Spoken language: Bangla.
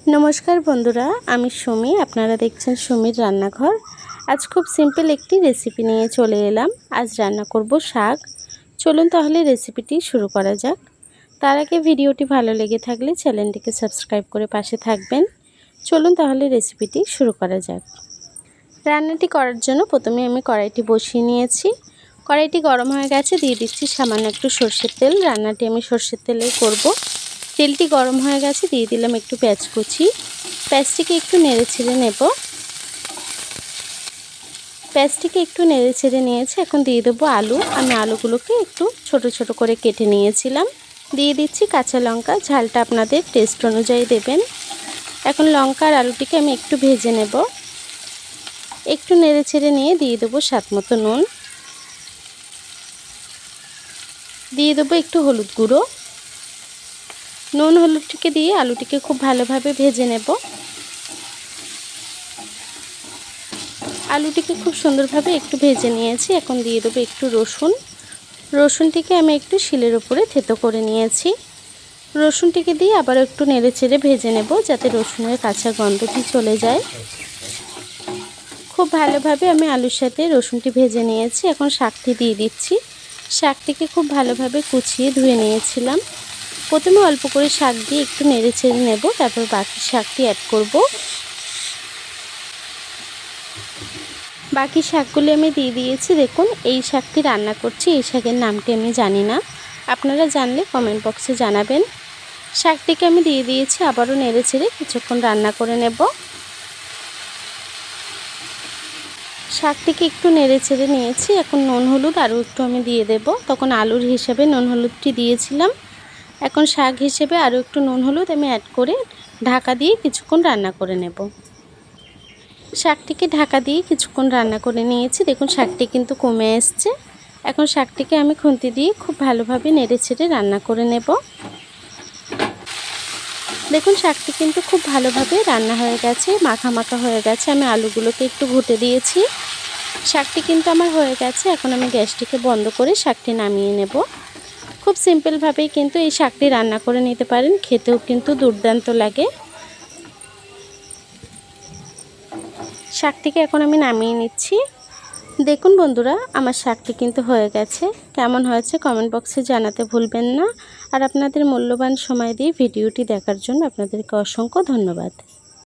नमस्कार बंधुरा आमी सुमी आपनारा देखছেন सुमिर रान्नाघर। आज खूब सिम्पल एकटी रेसिपि निये चले एलाम। आज रान्ना करब शाक। चलुन ताहले रेसिपिटी शुरू करा जाक। तार आगे भिडियोटी भालो लेगे थाकले चैनलटिके सबस्क्राइब करे पाशे थाकबेन। चलुन ताहले रेसिपिटी शुरू करा जाक। रान्नाटी करार जोन्नो प्रथमे आमी कड़ाईटी बसिए निয়েছি। कड़ाईटी गरम हয়ে গেছে, দিয়ে দিচ্ছি সামান্য একটু সরষের তেল। রান্নাটি আমি সরষের তেলেই করব। তেলটি গরম হয়ে গেছে, দিয়ে দিলাম একটু পেঁয়াজ কুচি। পেঁয়াজটিকে একটু নেড়েচেড়ে নেব। পেঁয়াজটিকে একটু নেড়েচেড়ে নিয়েছি। এখন দিয়ে দেব আলু। আমি আলুগুলোকে একটু ছোট ছোট করে কেটে নিয়েছিলাম। দিয়ে দিচ্ছি কাঁচা লঙ্কা। ঝালটা আপনাদের টেস্ট অনুযায়ী দেবেন। এখন লঙ্কা আর আলুটিকে আমি একটু ভেজে নেব। একটু নেড়েচেড়ে নিয়ে দিয়ে দেব স্বাদমতো নুন। দিয়ে দেব একটু হলুদ গুঁড়ো। নুন হলুদটিকে দিয়ে আলুটিকে খুব ভালোভাবে ভেজে নেব। আলুটিকে খুব সুন্দরভাবে একটু ভেজে নিয়েছি। এখন দিয়ে দেব একটু রসুন। রসুনটিকে আমি একটু শিলের উপরে থেতো করে নিয়েছি। রসুনটিকে দিয়ে আবার একটু নেড়েচেড়ে ভেজে নেব, যাতে রসুনের কাঁচা গন্ধটি চলে যায়। খুব ভালোভাবে আমি আলুর সাথে রসুনটি ভেজে নিয়েছি। এখন শাকটি দিয়ে দিচ্ছি। শাকটিকে খুব ভালোভাবে কুচিয়ে ধুয়ে নিয়েছিলাম। প্রথমে অল্প করে শাক দিয়ে একটু নেড়েচেড়ে নেব, তারপর বাকি শাকটি অ্যাড করব। বাকি শাকগুলো আমি দিয়ে দিয়েছি। দেখুন এই শাকটি রান্না করছি, এই শাকের নামটি আমি জানি না, আপনারা জানলে কমেন্ট বক্সে জানাবেন। শাকটিকে আমি দিয়ে দিয়েছি, আবারও নেড়েচেড়ে কিছুক্ষণ রান্না করে নেব। শাকটিকে একটু নেড়েচেড়ে নিয়েছি। এখন নুন হলুদ আরও একটু আমি দিয়ে দেব। তখন আলুর হিসেবে নুন হলুদটি দিয়েছিলাম। এখন শাক হিসেবে আরও একটু নুন হলুদ আমি অ্যাড করে ঢাকা দিয়ে কিছুক্ষণ রান্না করে নেব। শাকটিকে ঢাকা দিয়ে কিছুক্ষণ রান্না করে নিয়েছি। দেখুন শাকটি কিন্তু কমে এসছে। এখন শাকটিকে আমি খুন্তি দিয়ে খুব ভালোভাবে নেড়েচেড়ে রান্না করে নেব। দেখুন শাকটি কিন্তু খুব ভালোভাবে রান্না হয়ে গেছে, মাখা মাখা হয়ে গেছে। আমি আলুগুলোকে একটু ঘুটে দিয়েছি। শাকটি কিন্তু আমার হয়ে গেছে। এখন আমি গ্যাসটিকে বন্ধ করে শাকটি নামিয়ে নেব। খুব সিম্পলভাবেই কিন্তু এই শাকটি রান্না করে নিতে পারেন, খেতেও কিন্তু দুর্দান্ত লাগে। শাকটিকে এখন আমি নামিয়ে নিচ্ছি। দেখুন বন্ধুরা, আমার শাকটি কিন্তু হয়ে গেছে। কেমন হয়েছে কমেন্ট বক্সে জানাতে ভুলবেন না। আর আপনাদের মূল্যবান সময় দিয়ে ভিডিওটি দেখার জন্য আপনাদেরকে অসংখ্য ধন্যবাদ।